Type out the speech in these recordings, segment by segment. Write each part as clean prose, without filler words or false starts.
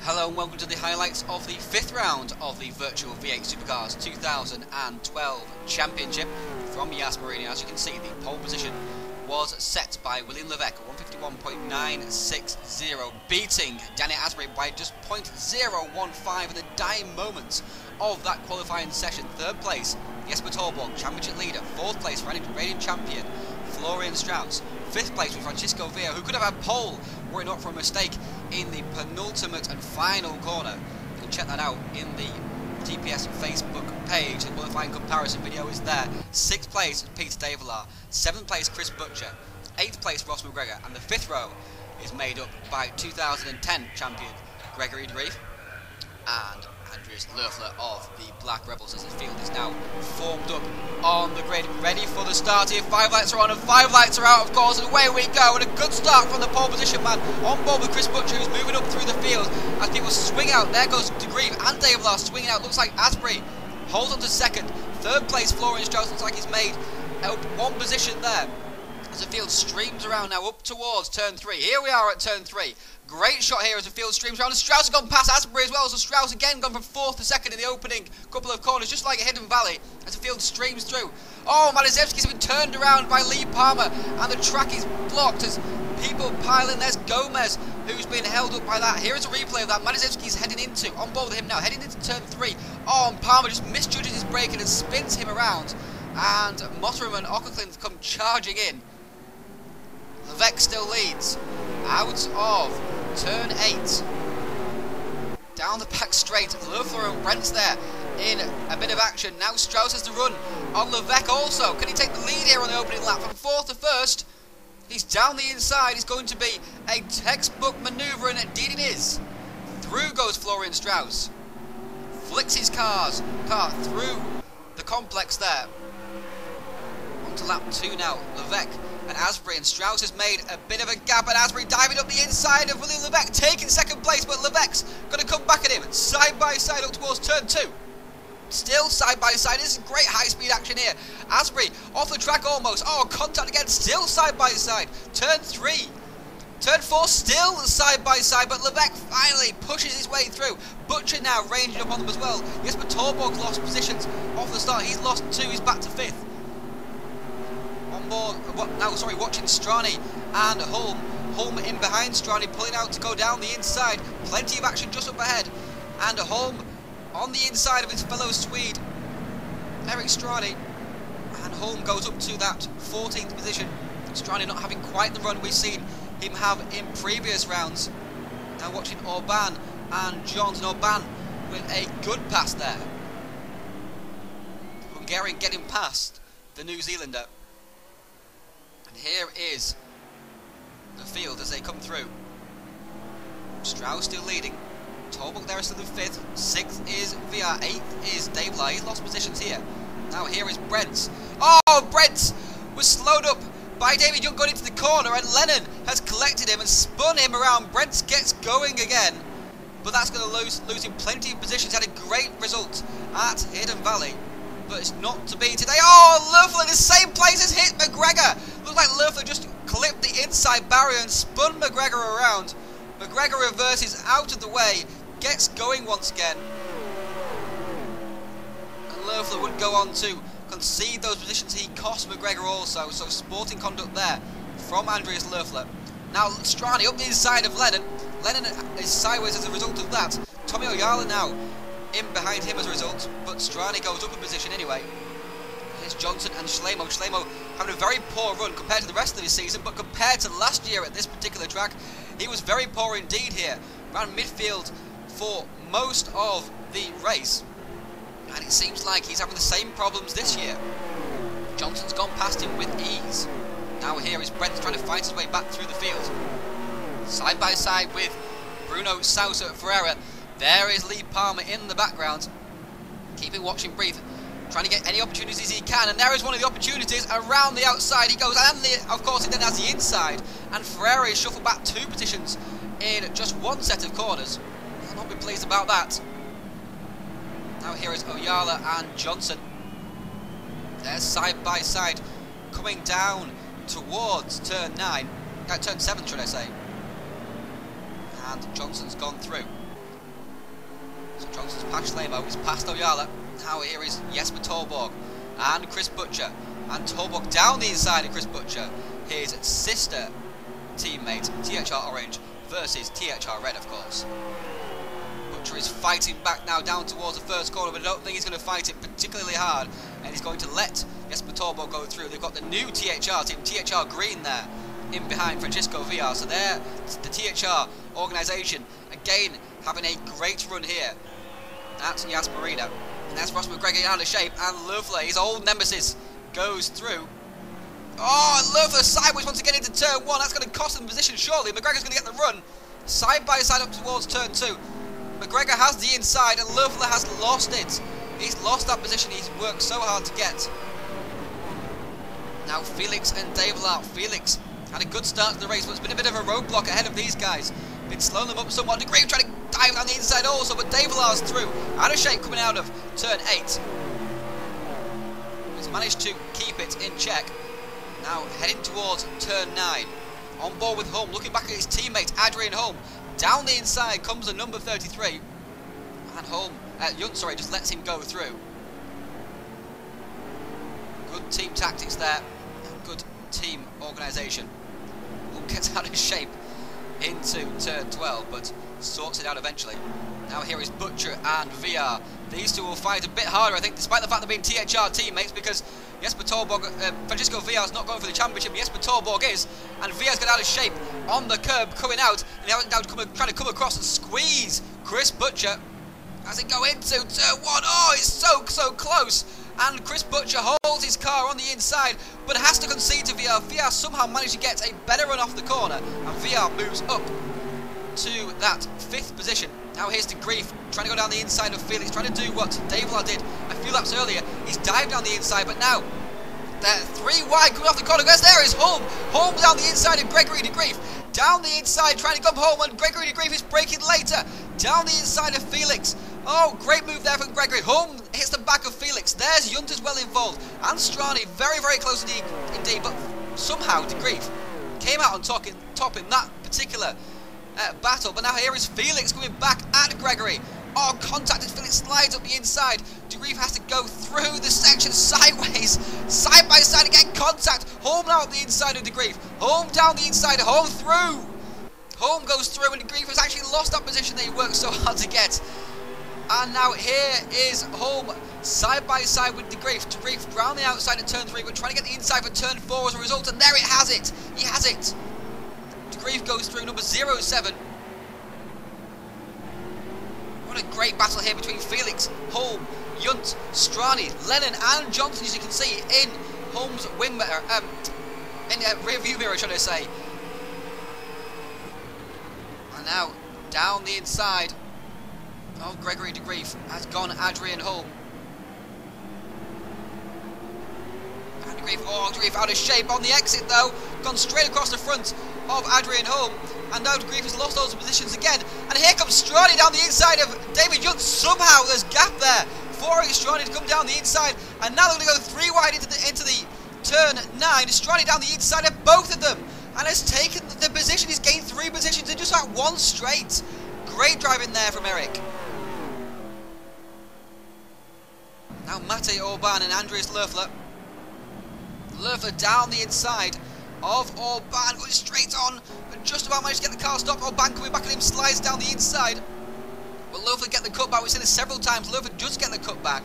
Hello and welcome to the highlights of the 5th round of the Virtual V8 Supercars 2012 Championship from Yas Marina. As you can see, the pole position was set by William Levesque, 151.960, beating Danny Asbury by just 0.015 in the dying moments of that qualifying session. 3rd place, Jesper Torborg, championship leader. 4th place, reigning champion, Florian Strauss. 5th place with Francisco Villa, who could have had pole were it not for a mistake in the penultimate and final corner. You can check that out in the TPS Facebook page. The qualifying comparison video is there. 6th place, Peter Davila. 7th place, Chris Butcher. 8th place, Ross McGregor. And the 5th row is made up by 2010 champion Gregory Dreef and Andreas Loeffler of the Black Rebels, as the field is now formed up on the grid, ready for the start here. 5 lights are on and 5 lights are out, of course, and away we go. And a good start from the pole position man, on board with Chris Butcher, who's moving up through the field as people swing out. There goes De Grieve and Davila swinging out. Looks like Asbury holds on to 2nd. 3rd place, Florian Strauss, looks like he's made one position there as the field streams around now up towards turn 3. Here we are at turn 3. Great shot here as the field streams around, and Strauss has gone past Asbury as well, so Strauss again gone from 4th to 2nd in the opening couple of corners, just like a hidden valley as the field streams through. Oh, Malizevski's been turned around by Lee Palmer, and the track is blocked as people pile in. There's Gomez, who's been held up by that. Here is a replay of that. Malizevski's heading into, on board with him now, heading into turn 3. Oh, and Palmer just misjudges his braking and spins him around, and Motteram and Ockerklin come charging in. Levesque still leads out of turn 8. Down the back straight, Loeffler and Brent's there in a bit of action. Now Strauss has to run on Levesque also. Can he take the lead here on the opening lap from 4th to 1st? He's down the inside. It's going to be a textbook manoeuvre, and indeed it is. Through goes Florian Strauss. Flicks his car through the complex there. On to lap 2 now. Levesque and Asbury, and Strauss has made a bit of a gap, and Asbury diving up the inside of William Levesque, taking 2nd place, but Levesque's going to come back at him, side by side up towards turn 2. Still side by side. This is great high speed action here. Asbury off the track almost. Oh, contact again, still side by side. Turn 3. Turn 4, still side by side, but Levesque finally pushes his way through. Butcher now ranging up on them as well. Yes, but Torborg lost positions off the start. He's lost 2, he's back to 5th. On board, watching Strani and Holm. Holm in behind Strani, pulling out to go down the inside. Plenty of action just up ahead. And Holm on the inside of his fellow Swede, Eric Strani. And Holm goes up to that 14th position. Strani not having quite the run we've seen him have in previous rounds. Now watching Orban and Johnson. Orban with a good pass there. Hungarian getting past the New Zealander. And here is the field as they come through. Strauss still leading. Torborg there is still in 5th. 6th is Villa. 8th is Davila. He's lost positions here. Now here is Brent. Oh, Brent was slowed up by David Young going into the corner, and Lennon has collected him and spun him around. Brent gets going again, but that's going to lose him plenty of positions. Had a great result at Hidden Valley, but it's not to be today. Oh, Loeffler in the same place as hit McGregor. Looks like Loeffler just clipped the inside barrier and spun McGregor around. McGregor reverses out of the way, gets going once again. And Loeffler would go on to concede those positions. He cost McGregor also, so sporting conduct there from Andreas Loeffler. Now Strani up the inside of Lennon. Lennon is sideways as a result of that. Tommy Oyala now in behind him as a result, but Strani goes up a position anyway. Here's Johnson and Schlemo. Schlemo having a very poor run compared to the rest of his season, but compared to last year at this particular track, he was very poor indeed here. Ran midfield for most of the race, and it seems like he's having the same problems this year. Johnson's gone past him with ease. Now here is Brent trying to fight his way back through the field. Side by side with Bruno Sousa Ferreira. There is Lee Palmer in the background, keeping watching brief, trying to get any opportunities he can, and there is one of the opportunities. Around the outside he goes, and of course he then has the inside, and Ferreira is shuffled back 2 positions in just 1 set of corners. I'll not be pleased about that. Now here is Oyala and Johnson. They're side by side, coming down towards turn 9, turn 7 should I say. And Johnson's gone through. So Johnson's past Lamo, he's past Oyala. Now here is Jesper Torborg and Chris Butcher. And Torborg down the inside of Chris Butcher. His sister teammate, THR Orange, versus THR Red, of course. Butcher is fighting back now down towards the first corner, but I don't think he's going to fight it particularly hard. And he's going to let Jesper Torborg go through. They've got the new THR team, THR Green there, in behind Francisco VR. So they're the THR organisation, again, having a great run here. That's Yas Marina. And that's Ross McGregor out of shape. And Lovely, his old nemesis, goes through. Oh, Lovely sideways wants to get into turn 1. That's going to cost him position, surely. McGregor's going to get the run. Side by side up towards turn 2. McGregor has the inside and Lovely has lost it. He's lost that position he's worked so hard to get. Now Felix and Dave Lau. Felix had a good start to the race, but it's been a bit of a roadblock ahead of these guys. Been slowing them up somewhat. De Greve trying to dive down the inside also, but Dave Lau's through. Out of shape coming out of turn 8. He's managed to keep it in check. Now heading towards turn 9. On board with Holm, looking back at his teammate Adrian Holm. Down the inside comes the number 33. And Holm, Yunt, sorry, just lets him go through. Good team tactics there. Good team organisation. Holm gets out of shape into turn 12, but sorts it out eventually. Now here is Butcher and VR. These two will fight a bit harder, I think, despite the fact they're being THR teammates, because Jesper Torborg, Francisco VR is not going for the championship, Jesper Torborg is, and VR's got out of shape on the curb, coming out, and now trying to come across and squeeze Chris Butcher as they go into turn 1. Oh, it's so close, and Chris Butcher holds his car on the inside, but has to concede to VR. VR somehow managed to get a better run off the corner, and VR moves up to that 5th position. Now here's De Greve trying to go down the inside of Felix, trying to do what Dave Lau did a few laps earlier. He's dived down the inside, but now they're 3 wide coming off the corner. There is Holm. Holm down the inside of Gregory De Greve. Down the inside trying to come home, and Gregory De Greve is braking later. Down the inside of Felix. Oh, great move there from Gregory. Holm hits the back of Felix. There's Yunt as well involved. And Strani very close indeed, but somehow De Greve came out on top in that particular battle. But now here is Felix coming back at Gregory. Oh, contact as Felix slides up the inside. De Greve has to go through the section sideways. Side by side again, contact. Holm now up the inside of De Greve. Holm down the inside, Holm through. Holm goes through, and De Greve has actually lost that position that he worked so hard to get. And now here is Holm side by side with De Greve. De Greve round the outside at turn 3, but trying to get the inside for turn 4 as a result, and there it has it. He has it. De Greve goes through, number 07. What a great battle here between Felix, Holm, Yunt, Strani, Lennon and Johnson, as you can see in Holm's wing mirror, rear view mirror, should I say. And now down the inside of Gregory De Greve has gone Adrian Holm. And De Greve, oh, De Greve out of shape on the exit though, gone straight across the front of Adrian Holm, and now De Greve has lost those positions again, and here comes Strani down the inside of David Yunt. Somehow there's gap there for Strani to come down the inside, and now they're going to go 3 wide into the turn 9. Strani down the inside of both of them, and has taken the position. He's gained 3 positions in just that one straight. Great driving there from Eric. Now Mate Orban and Andreas Loeffler. Loeffler down the inside of Orban, going straight on, but just about managed to get the car stopped. Orban coming back at him, slides down the inside. Will Loeffler get the cutback? We've seen this several times. Loeffler does get the cutback,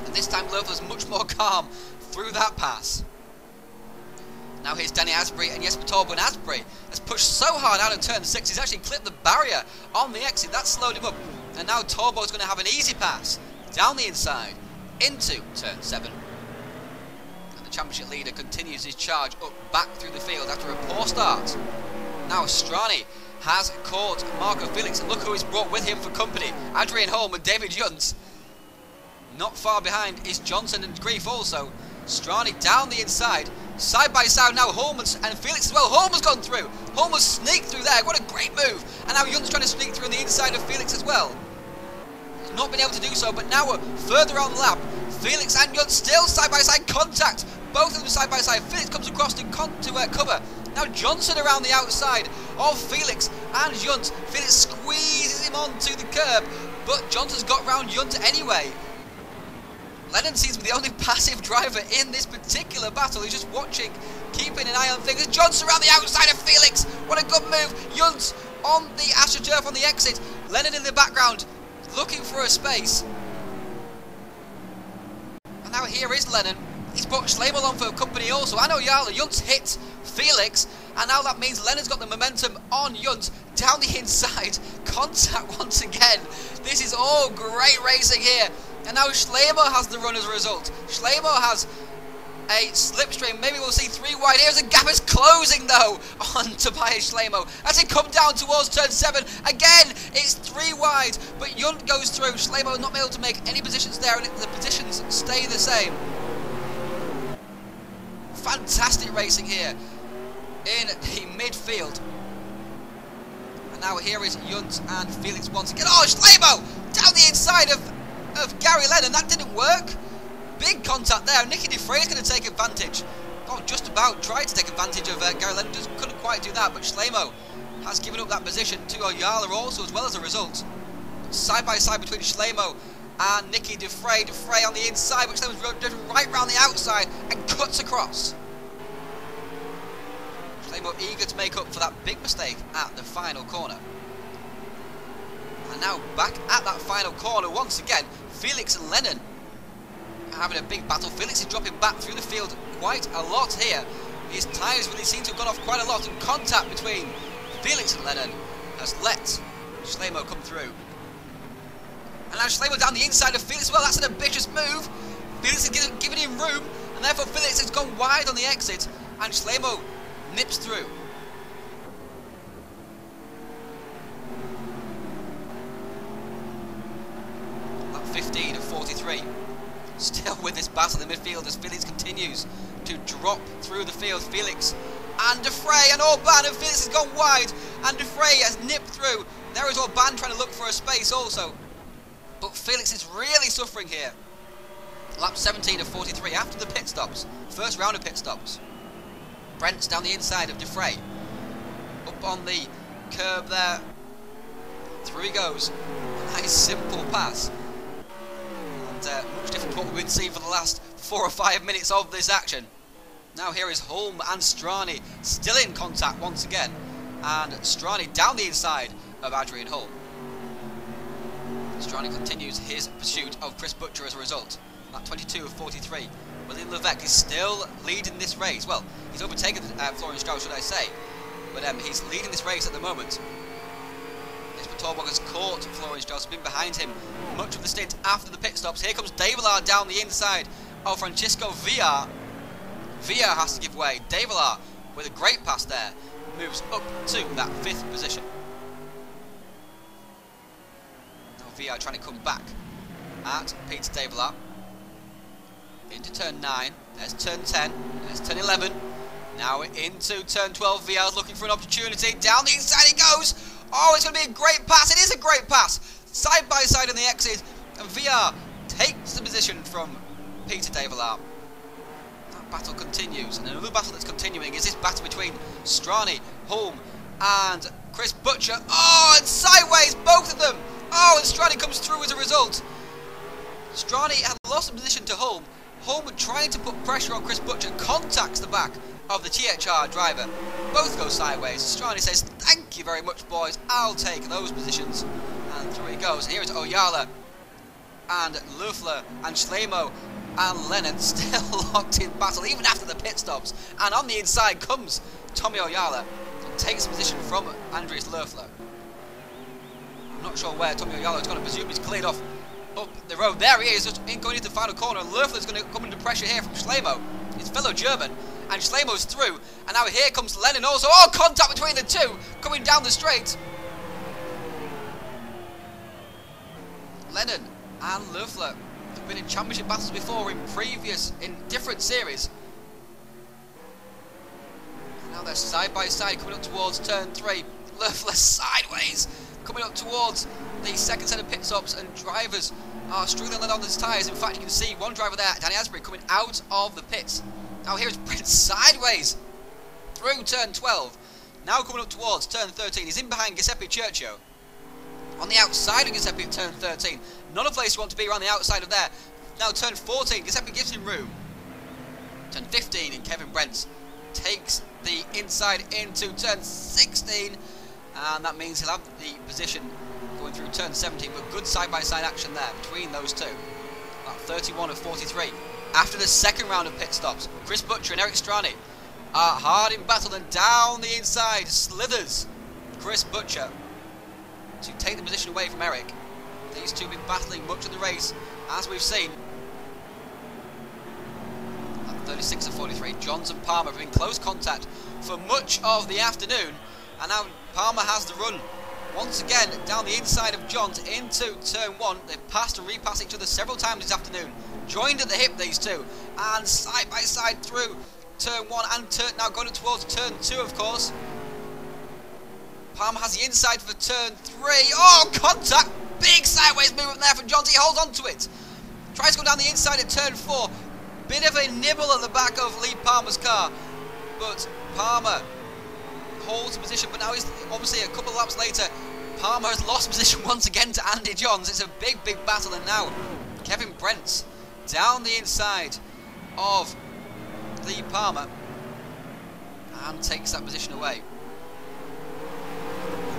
and this time Loeffler's much more calm through that pass. Now here's Danny Asbury and Jesper Torborg. Asbury has pushed so hard out of turn 6, he's actually clipped the barrier on the exit. That slowed him up, and now Torborg's going to have an easy pass down the inside into turn 7. And the championship leader continues his charge up back through the field after a poor start. Now Strani has caught Marco Felix, and look who he's brought with him for company. Adrian Holm and David Yunt. Not far behind is Johnson and De Greve also. Strani down the inside, side by side now. Holm and Felix as well. Holm has gone through. Holm has sneaked through there. What a great move. And now Yunt's trying to sneak through on the inside of Felix as well. He's not been able to do so, but now we're further on the lap. Felix and Yunt still side by side contact. Both of them side by side. Felix comes across to cover. Now Johnson around the outside of Felix and Yunt. Felix squeezes him onto the curb. but Johnson's got round Yunt anyway. Lennon seems to be the only passive driver in this particular battle. He's just watching, keeping an eye on things. Johnson around the outside of Felix. What a good move. Yunt on the AstroTurf on the exit. Lennon in the background, looking for a space. And now here is Lennon. He's brought Schlemel on for company also. And Oyala, Yunt's hit Felix. And now that means Lennon's got the momentum on Yunt down the inside. Contact once again. This is all great racing here. And now Schlemel has the run as a result. Schlemel has a slipstream. Maybe we'll see 3 wide. Here's a gap is closing though on Tobias Schlemel. As he come down towards turn 7. Again, it's 3 wide. But Yunt goes through. Schlemel not able to make any positions there. And the positions stay the same. Fantastic racing here in the midfield. And now here is Yunt and Felix once again. Oh, Schlemel down the inside of Gary Lennon. That didn't work. Big contact there. Nicky Defray is going to take advantage. Oh, just about tried to take advantage of Gary Lennon. Just couldn't quite do that. But Schlemel has given up that position to Oyala also as well as a result. Side by side between Schlemel and Nicky Defray. Defray on the inside, but Schlemel's driven right round the outside and cuts across. Schlemel eager to make up for that big mistake at the final corner. And now back at that final corner once again. Felix and Lennon are having a big battle. Felix is dropping back through the field quite a lot here. His tyres really seem to have gone off quite a lot, and contact between Felix and Lennon has let Schlemel come through. And now Schlemel down the inside of Felix as well. That's an ambitious move. Felix is giving him room, and therefore Felix has gone wide on the exit, and Schlemel nips through. That 15 of 43. Still with this battle in the midfield as Felix continues to drop through the field. Felix and Defray and Orban, and Felix has gone wide, and Defray has nipped through. There is Orban trying to look for a space also. But Felix is really suffering here. Lap 17 of 43 after the pit stops. First round of pit stops. Brent's down the inside of Defray. Up on the curb there. Through he goes. Nice simple pass. And much different to what we've been seeing for the last 4 or 5 minutes of this action. Now here is Holm and Strani still in contact once again. And Strani down the inside of Adrian Holm. Strani continues his pursuit of Chris Butcher as a result. At 22 of 43. William Levesque is still leading this race. Well, he's overtaken Florian Strauss, should I say. But he's leading this race at the moment. This Torborg has caught Florian Strauss, been behind him much of the stint after the pit stops. Here comes Davila down the inside of Francisco Villar. Villar has to give way. Davila, with a great pass there, moves up to that 5th position. Now Villar trying to come back at Peter Davila. Into turn 9, there's turn 10, there's turn 11, now into turn 12, Villar's looking for an opportunity, down the inside he goes, oh it's going to be a great pass, it is a great pass, side by side on the exit, and Villar takes the position from Peter Davila. That battle continues, and another battle that's continuing is this battle between Strani, Holm and Chris Butcher, oh and sideways, both of them, oh and Strani comes through as a result. Strani had lost the position to Holm. Holm trying to put pressure on Chris Butcher, contacts the back of the THR driver. Both go sideways. Strani says, thank you very much, boys. I'll take those positions. And through he goes. Here is Oyala and Loeffler and Schlemel and Lennon still locked in battle, even after the pit stops. And on the inside comes Tommy Oyala and takes position from Andreas Loeffler. I'm not sure where Tommy Oyala is going to presume he's cleared off up the road. There he is, just going into the final corner, and Loeffler's going to come under pressure here from Schlemel, his fellow German, and Schlemel's through, and now here comes Lennon also, oh, contact between the two, coming down the straight. Lennon and Loeffler have been in championship battles before in different series. And now they're side by side coming up towards turn 3, Loeffler sideways, coming up towards the second set of pit stops, and drivers are struggling on his tyres. In fact, you can see one driver there, Danny Asbury, coming out of the pits. Now here's Brent sideways through turn 12. Now coming up towards turn 13. He's in behind Giuseppe Churchio. On the outside of Giuseppe at turn 13. Not a place you want to be around the outside of there. Now turn 14, Giuseppe gives him room. Turn 15 and Kevin Brents takes the inside into turn 16. And that means he'll have the position going through turn 17. But good side-by-side action there between those two. About 31 of 43. After the second round of pit stops, Chris Butcher and Eric Strani are hard in battle, and down the inside slithers Chris Butcher to take the position away from Eric. These two have been battling much of the race, as we've seen. At 36 of 43, Johns and Palmer have been in close contact for much of the afternoon, and now Palmer has the run once again down the inside of Johns into turn 1. They've passed and repassed each other several times this afternoon. Joined at the hip, these two, and side by side through turn 1 and now going towards turn 2, of course. Palmer has the inside for turn 3. Oh, contact! Big sideways movement there from Johns. He holds on to it. Tries to go down the inside at turn 4. Bit of a nibble at the back of Lee Palmer's car, but Palmer holds the position. But now he's obviously a couple of laps later. Palmer has lost position once again to Andy Johns. It's a big, big battle, and now Kevin Brents down the inside of Lee Palmer and takes that position away.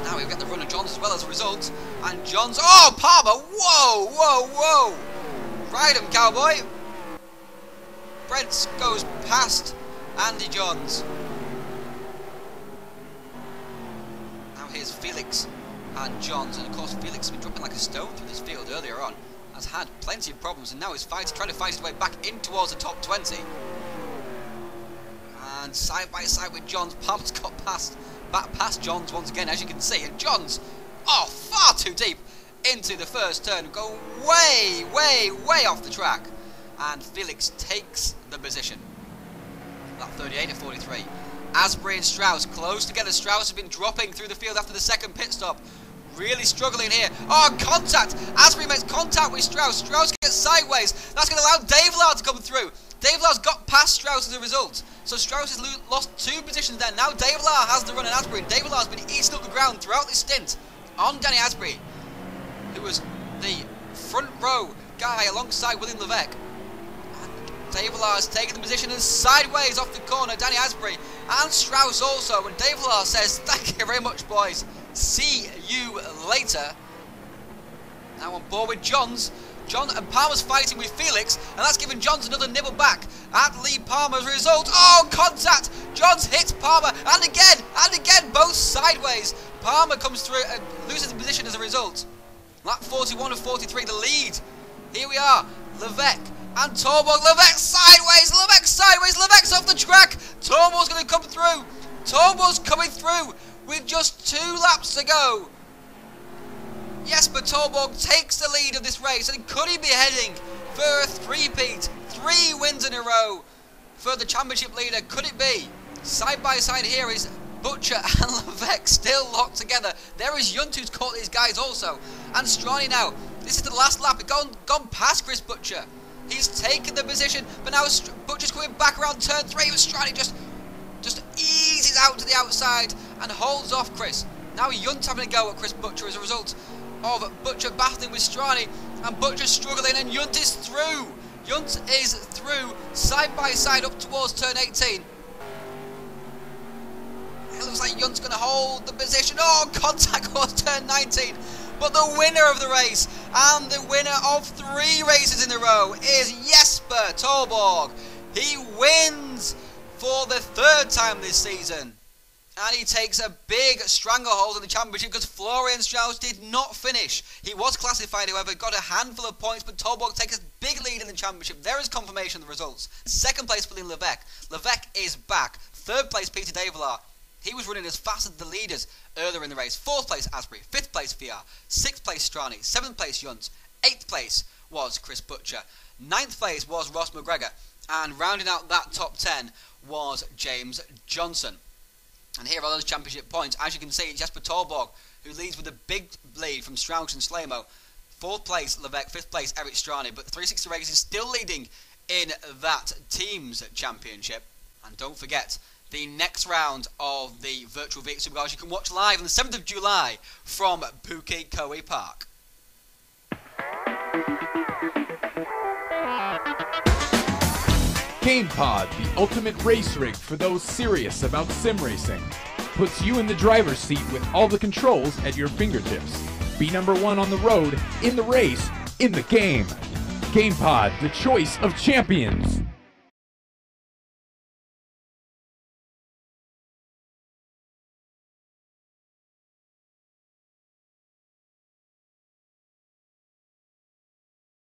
Now we've got the run of Johns as well as a result, and Johns, oh, Palmer, whoa, whoa, whoa, ride him, cowboy. Brents goes past Andy Johns. Now here's Felix and Johns, and of course Felix has been dropping like a stone through this field earlier on, has had plenty of problems, and now he's trying to fight his way back in towards the top 20. And side by side with Johns, Palmer's got back past Johns once again, as you can see, and Johns, oh, far too deep into the first turn, go way, way, way off the track, and Felix takes the position. That 38 of 43. Asbury and Strauss close together. Strauss has been dropping through the field after the second pit stop. Really struggling here. Oh, contact! Asbury makes contact with Strauss. Strauss gets sideways. That's going to allow Davelaar to come through. Davelaar's got past Strauss as a result. So Strauss has lost 2 positions there. Now Davelaar has the run in Asbury. And Davelaar's been eating up the ground throughout this stint on Danny Asbury, who was the front row guy alongside William Levesque. Davelaar has taken the position and sideways off the corner, Danny Asbury and Strauss also, and Davelaar says, thank you very much, boys, see you later. Now on board with Johns. John and Palmer's fighting with Felix, and that's given Johns another nibble back at Lee Palmer's result. Oh, contact! Johns hits Palmer, and again, both sideways. Palmer comes through and loses the position as a result. Lap 41 of 43, the lead. Here we are, Levesque and Torborg. Levesque sideways, Levesque's off the track. Torborg's going to come through. Torborg's coming through with just 2 laps to go. Yes, but Torborg takes the lead of this race, and could he be heading for a three-peat, 3 wins in a row for the championship leader? Could it be? Side by side here is Butcher and Levesque still locked together. There is Yunt, who's caught these guys also, and Strani now. This is the last lap. It's gone past Chris Butcher. He's taken the position, but now Butcher's coming back around turn 3. But Strani just eases out to the outside and holds off Chris. Now Yunt having a go at Chris Butcher as a result of Butcher battling with Strani, and Butcher struggling, and Yunt is through. Yunt is through side by side up towards turn 18. It looks like Yunt's going to hold the position. Oh, contact towards turn 19. But the winner of the race, and the winner of 3 races in a row, is Jesper Torborg. He wins for the 3rd time this season. And he takes a big stranglehold in the championship because Florian Strauss did not finish. He was classified, however, got a handful of points, but Torborg takes a big lead in the championship. There is confirmation of the results. 2nd place William Levesque. Levesque is back. 3rd place Peter Davelaar. He was running as fast as the leaders earlier in the race. 4th place Asbury. 5th place VR. 6th place Strani. 7th place Yunt. 8th place was Chris Butcher. 9th place was Ross McGregor. And rounding out that top 10 was James Johnson. And here are those championship points. As you can see, it's Jesper Torborg who leads with a big lead from Strauss and Slamo. 4th place Levesque, 5th place Eric Strani. But the 360 Racing is still leading in that team's championship. And don't forget, the next round of the Virtual V8 Supercars you can watch live on the 7th of July from Bukit Koe Park. GamePod, the ultimate race rig for those serious about sim racing. Puts you in the driver's seat with all the controls at your fingertips. Be number one on the road, in the race, in the game. GamePod, the choice of champions.